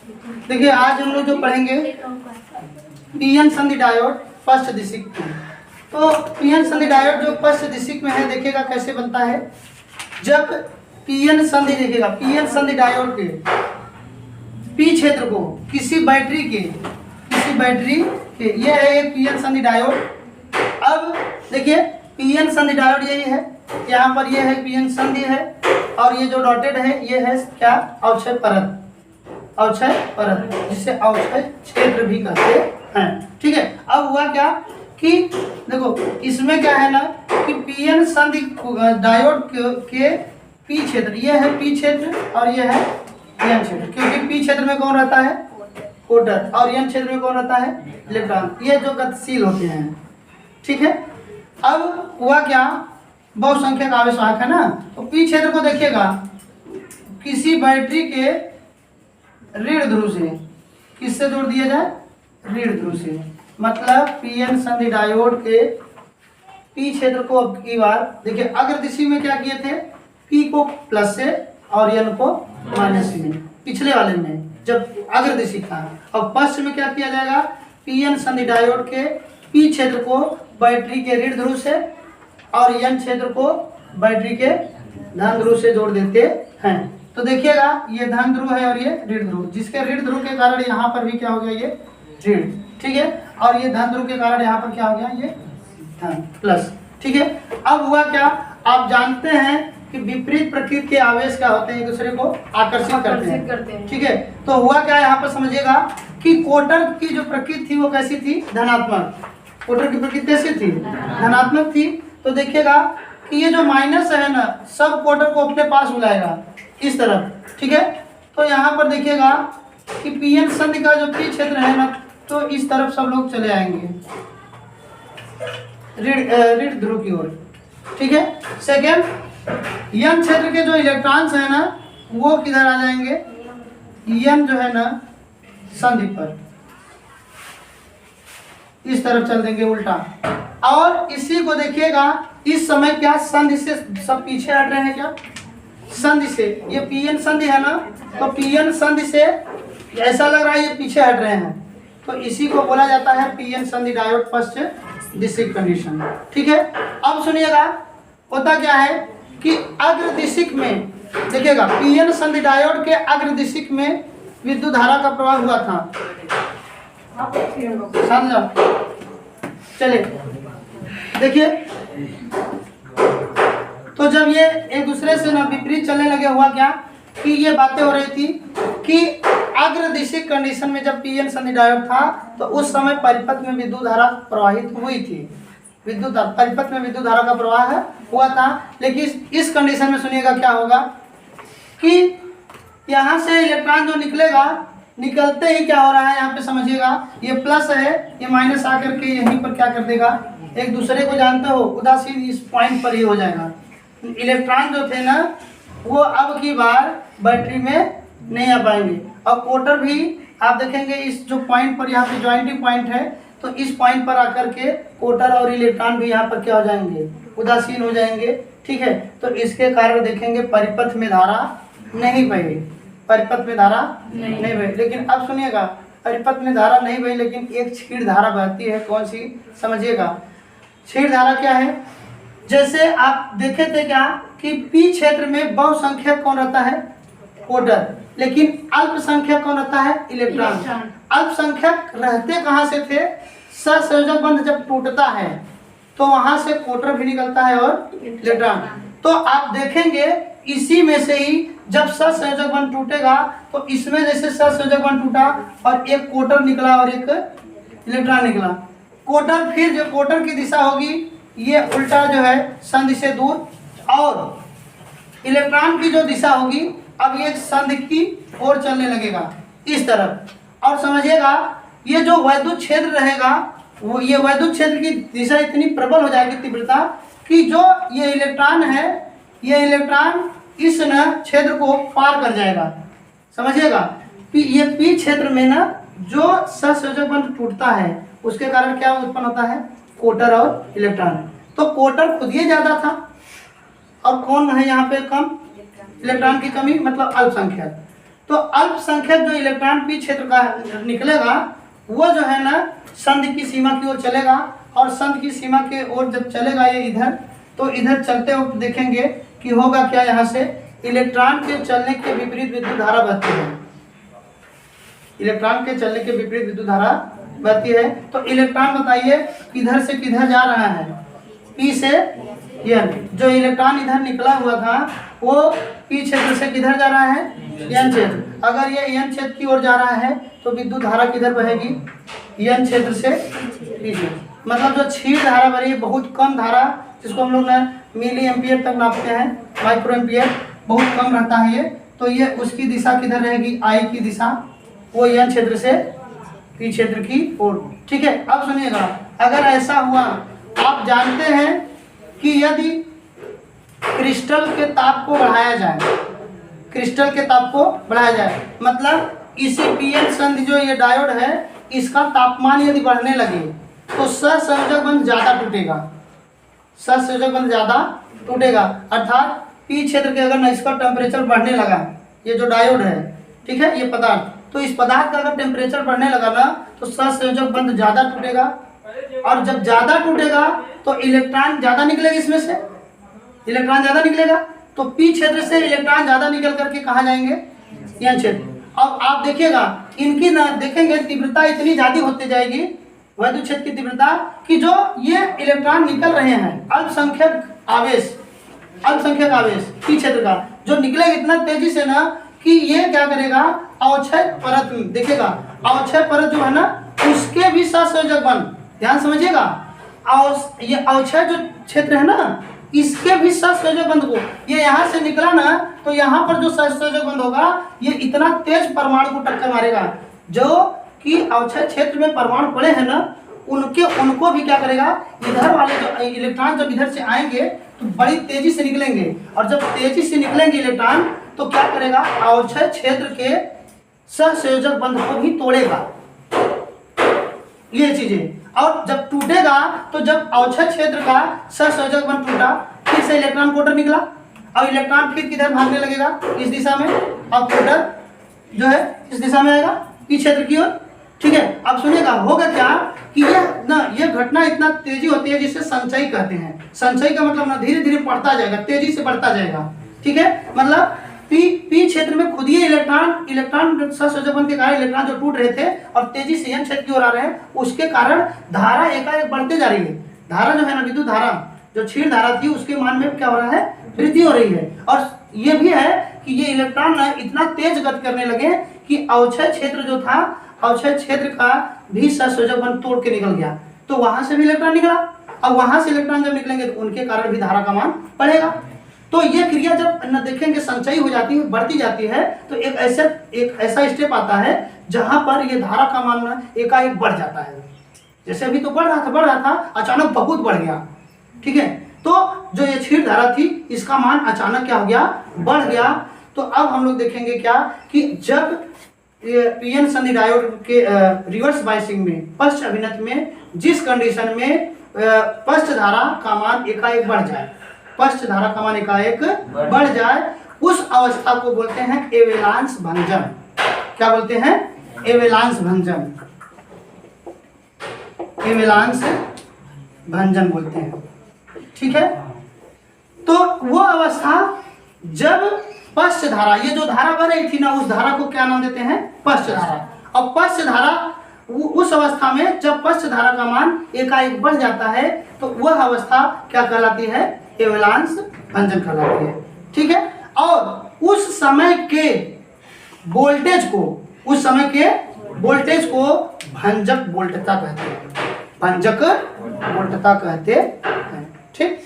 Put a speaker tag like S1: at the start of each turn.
S1: देखिए आज हम लोग जो पढ़ेंगे पीएन संधि डायोड फर्स्ट दिशिक में। तो पीएन संधि डायोड जो फर्स्ट दिशिक में है, देखिएगा कैसे बनता है। जब पीएन संधि, देखिएगा पीएन संधि डायोड के पी क्षेत्र को किसी बैटरी के ये है एक पीएन संधि डायोड। अब देखिए पीएन संधि डायोड यही है, यहाँ पर ये है पीएन संधि है, और ये जो डॉटेड है ये है क्या, अवक्षय परत, जिसे अवक्षय क्षेत्र भी कहते हैं। ठीक है। अब हुआ क्या कि देखो इसमें क्या है ना कि पीएन संधि डायोड के पी क्षेत्र, ये है पी क्षेत्र और ये है एन क्षेत्र, क्योंकि पी क्षेत्र में कौन रहता है, कोटर, और एन क्षेत्र में कौन रहता है, इलेक्ट्रॉन, ये जो गतिशील होते हैं। ठीक है। अब हुआ क्या, बहुसंख्यक आवेशवाहक है ना, तो पी क्षेत्र को देखिएगा किसी बैटरी के ऋण ध्रुव से, किससे जोड़ दिया जाए, ऋण ध्रुव से। मतलब पीएन संधि डायोड के पी क्षेत्र को अब की बार देखिए अग्रदिशी में क्या किए थे, पी को प्लस से और एन को माइनस में, पिछले वाले में जब अग्रदिशी था। और पश्चिम में क्या किया जाएगा, पीएन संधि डायोड के पी क्षेत्र को बैटरी के ऋण ध्रुव से और एन क्षेत्र को बैटरी के धन ध्रुव से जोड़ देते हैं। तो देखिएगा ये धन ध्रुव है और ये ऋण ध्रुव, जिसके ऋण ध्रुव के कारण यहाँ पर भी क्या हो गया, ये ऋण। ठीक है। और ये धन ध्रुव के कारण यहाँ पर क्या हो गया, ये धन प्लस। ठीक है। अब हुआ क्या, आप जानते हैं कि विपरीत प्रकृति के आवेश क्या होते हैं, एक दूसरे को आकर्षित करते हैं। ठीक है। तो हुआ क्या, यहाँ पर समझिएगा कि कोटर की जो प्रकृति थी वो कैसी थी, धनात्मक। कोटर की प्रकृति कैसी थी, धनात्मक थी। तो देखिएगा कि ये जो माइनस है ना, सब कोटर को अपने पास बुलाएगा इस तरफ। ठीक है। तो यहाँ पर देखिएगा कि पीएन संधि का जो पी क्षेत्र है ना, तो इस तरफ सब लोग चले आएंगे ऋण ध्रुव की ओर। ठीक है। सेकेंड, एन क्षेत्र के जो इलेक्ट्रॉन्स है ना, वो किधर आ जाएंगे, एन जो है ना संधि पर, इस तरफ चल देंगे उल्टा। और इसी को देखिएगा इस समय क्या, संधि से सब पीछे हट रहे हैं क्या, संधि से। ये पीएन संधि है ना, तो पीएन संधि से ऐसा लग रहा है ये पीछे हट रहे हैं, तो इसी को बोला जाता है पीएन संधि डायोड फर्स्ट दिशिक कंडीशन। ठीक है। अब सुनिएगा होता क्या है कि अग्रदिशिक में देखिएगा पीएन संधि डायोड के अग्रदिशिक में विद्युत धारा का प्रवाह हुआ था, समझा। चलिए देखिए, तो जब ये एक दूसरे से ना विपरीत चलने लगे, हुआ क्या कि ये बातें हो रही थी कि अग्रदिशिक कंडीशन में जब पीएन संधि डायोड था तो उस समय परिपथ में विद्युत धारा प्रवाहित हुई थी, परिपथ में विद्युत धारा का प्रवाह हुआ था। लेकिन इस कंडीशन में सुनिएगा क्या होगा कि यहाँ से इलेक्ट्रॉन जो निकलेगा, निकलते ही क्या हो रहा है, यहाँ पे समझिएगा ये प्लस है, ये माइनस आकर के यहीं पर क्या कर देगा, एक दूसरे को जानते हो उदासीन इस पॉइंट पर ही हो जाएगा। इलेक्ट्रॉन जो थे ना वो अब की बार बैटरी में नहीं आ पाएंगे। और कोटर भी आप देखेंगे इस जो पॉइंट पर, यहाँ पे ज्वाइंटिंग पॉइंट है, तो इस पॉइंट पर आकर के कोटर और इलेक्ट्रॉन भी यहाँ पर क्या हो जाएंगे, उदासीन हो जाएंगे। ठीक है। तो इसके कारण देखेंगे परिपथ में धारा नहीं बही, परिपथ में धारा नहीं बही। लेकिन अब सुनिएगा, परिपथ में धारा नहीं बही लेकिन एक क्षीण धारा बहती है। कौन सी, समझिएगा। क्षीण धारा क्या है, जैसे आप देखे थे क्या कि पी क्षेत्र में बहुसंख्यक कौन रहता है, कोटर, लेकिन अल्पसंख्यक कौन रहता है, इलेक्ट्रॉन। अल्पसंख्यक रहते कहाँ से थे, सहसंयोजक बंध जब टूटता है तो वहां से कोटर भी निकलता है और इलेक्ट्रॉन। तो आप देखेंगे इसी में से ही जब सहसंयोजक बंध टूटेगा तो इसमें जैसे सहसंयोजक बंध टूटा और एक कोटर निकला और एक इलेक्ट्रॉन निकला। कोटर, फिर जो कोटर की दिशा होगी ये उल्टा जो है संधि से दूर, और इलेक्ट्रॉन की जो दिशा होगी अब ये संधि की ओर चलने लगेगा इस तरफ। और समझिएगा ये जो वैद्युत क्षेत्र रहेगा, वो ये वैद्युत क्षेत्र की दिशा इतनी प्रबल हो जाएगी, तीव्रता, कि जो ये इलेक्ट्रॉन है, ये इलेक्ट्रॉन इस न क्षेत्र को पार कर जाएगा। समझिएगा ये पी क्षेत्र में ना जो सहसंयोजक बंध टूटता है उसके कारण क्या उत्पन्न होता है, कोटर और इलेक्ट्रॉन। तो कोटर खुद ही ज्यादा था और कौन है यहाँ पे कम, इलेक्ट्रॉन की कमी, मतलब अल्पसंख्यक। तो अल्पसंख्यक जो इलेक्ट्रॉन पी क्षेत्र का निकलेगा वो जो है ना संधि की सीमा की ओर चलेगा, और संधि की सीमा के ओर जब चलेगा ये इधर, तो इधर चलते वक्त देखेंगे कि होगा क्या, यहाँ से इलेक्ट्रॉन के चलने के विपरीत विद्युत धारा बहती है। इलेक्ट्रॉन के चलने के विपरीत विद्युत धारा बहती है। तो इलेक्ट्रॉन बताइए किधर से किधर जा रहा है, पी से एन। जो इलेक्ट्रॉन इधर निकला हुआ था वो पी क्षेत्र से किधर जा रहा है, एन क्षेत्र। अगर ये एन क्षेत्र की ओर जा रहा है तो विद्युत धारा किधर बहेगी, एन क्षेत्र से पी क्षेत्र। मतलब जो क्षीण धारा बह रही है, बहुत कम धारा, जिसको हम लोग ना मिली एम्पियर तक नापते हैं, माइक्रो एम्पियर, बहुत कम रहता है ये। तो ये उसकी दिशा किधर रहेगी, आई की दिशा, वो एन क्षेत्र से पी क्षेत्र की ओर। ठीक है, अब सुनिएगा, अगर ऐसा हुआ, आप जानते हैं कि यदि क्रिस्टल के ताप को बढ़ाया जाए, क्रिस्टल के ताप को बढ़ाया जाए, मतलब इसी पीएन संधि जो ये डायोड है, इसका तापमान यदि बढ़ने लगे तो सहसंयोजक बंध ज़्यादा टूटेगा, सहसंयोजक बंध ज़्यादा टूटेगा। अर्थात पी क्षेत्र के अगर ना इसका टेम्परेचर बढ़ने लगा, ये जो डायोड है, ठीक है, ये पदार्थ, तो इस पदार्थ का अगर टेम्परेचर बढ़ने लगा ना तो सहसंयोजक बंध ज़्यादा टूटेगा, और जब ज़्यादा टूटेगा तो इलेक्ट्रॉन ज़्यादा निकलेगा, इसमें से इलेक्ट्रॉन ज़्यादा निकलेगा, तो पी क्षेत्र से इलेक्ट्रॉन ज़्यादा निकल करके कहाँ जाएंगे, एन क्षेत्र। अब आप देखिएगा इनकी ना देखेंगे तीव्रता इतनी ज़्यादा होती जाएगी, वैद्युत क्षेत्र की तीव्रता, कि जो ये इलेक्ट्रॉन निकल रहे हैं, अल्पसंख्यक आवेश, अल्पसंख्यक आवेश पी क्षेत्र का जो निकलेगा इतना तेजी से ना कि ये क्या करेगा, अवक्षय परत में देखिएगा, अवक्षय परत जो है ना उसके भी सहसंयोजक बंध, ध्यान समझिएगा, ये अवक्षय जो क्षेत्र है ना इसके भी सहसंयोजक बंध को, ये यहाँ से निकला ना तो यहाँ पर जो सहसंयोजक बंध होगा ये इतना तेज परमाणु को टक्कर मारेगा, जो कि अवक्षय क्षेत्र में परमाणु पड़े हैं ना उनको भी क्या करेगा, इधर वाले जो इलेक्ट्रॉन जब इधर से आएंगे तो बड़ी तेजी से निकलेंगे, और जब तेजी से निकलेंगे इलेक्ट्रॉन तो क्या करेगा, अवक्षय क्षेत्र के सहसंयोजक बंध को भी तोड़ेगा, ये चीजें। और जब टूटेगा तो जब अवक्षय क्षेत्र का सहसंयोजक बंध टूटा, फिर से इलेक्ट्रॉन कोटर निकला, अब इलेक्ट्रॉन फिर किधर भागने लगेगा, इस दिशा में, अब कोटर जो है इस दिशा में आएगा पी क्षेत्र की ओर। ठीक है, अब सुनिएगा होगा क्या कि ये घटना इतना तेजी होती है जिसे संचयी कहते हैं। संचयी का मतलब ना धीरे धीरे बढ़ता जाएगा, तेजी से बढ़ता जाएगा। ठीक है, मतलब पी क्षेत्र में खुद ही इलेक्ट्रॉन सहसंयोजक बंध के कारण इलेक्ट्रॉन जो टूट रहे थे और तेजी से एन क्षेत्र की ओर आ रहे हैं, उसके कारण धारा एकाएक बढ़ते जा रही है। धारा जो है ना, विद्युत धारा जो क्षीण धारा थी उसके मान में क्या हो रहा है, वृद्धि हो रही है। और ये भी है कि ये इलेक्ट्रॉन इतना तेज गति करने लगे कि अवक्षय क्षेत्र जो था, अवक्षय क्षेत्र का भी सहसंयोजक बंध तोड़ के निकल गया, तो वहां से भी इलेक्ट्रॉन निकला। अब वहां से इलेक्ट्रॉन जब निकलेंगे तो उनके कारण भी धारा का मान बढ़ेगा। तो ये क्रिया जब न देखेंगे संचयी हो जाती है, बढ़ती जाती है, तो एक ऐसा स्टेप आता है जहां पर ये धारा का मान एकाएक बढ़ जाता है। जैसे अभी तो बढ़ रहा था, अचानक बहुत बढ़ गया। ठीक है, तो जो ये क्षीण धारा थी इसका मान अचानक क्या हो गया, बढ़ गया। तो अब हम लोग देखेंगे क्या कि जब पीएन संधि डायोड के रिवर्स बायसिंग में, पश्च अभिनत में, जिस कंडीशन में पश्च धारा का मान एकाएक बढ़ जाए, पश्च धारा का मान एकाएक बढ़ जाए, उस अवस्था को बोलते हैं एवेलांस भंजन। क्या बोलते हैं, एवेलांस भंजन, एवेलांस भंजन बोलते हैं। ठीक है, तो वो अवस्था जब पश्च धारा, ये जो धारा बह रही थी ना, उस धारा को क्या नाम देते हैं, पश्च धारा। और पश्च धारा उस अवस्था में जब पश्च धारा का मान एकाएक बढ़ जाता है तो वह अवस्था क्या कहलाती है, एवेलांस भंजन कहलाती है। ठीक है, और उस समय के वोल्टेज को, उस समय के वोल्टेज को भंजक वोल्टता कहते हैं, भंजक वोल्टता कहते हैं। ठीक।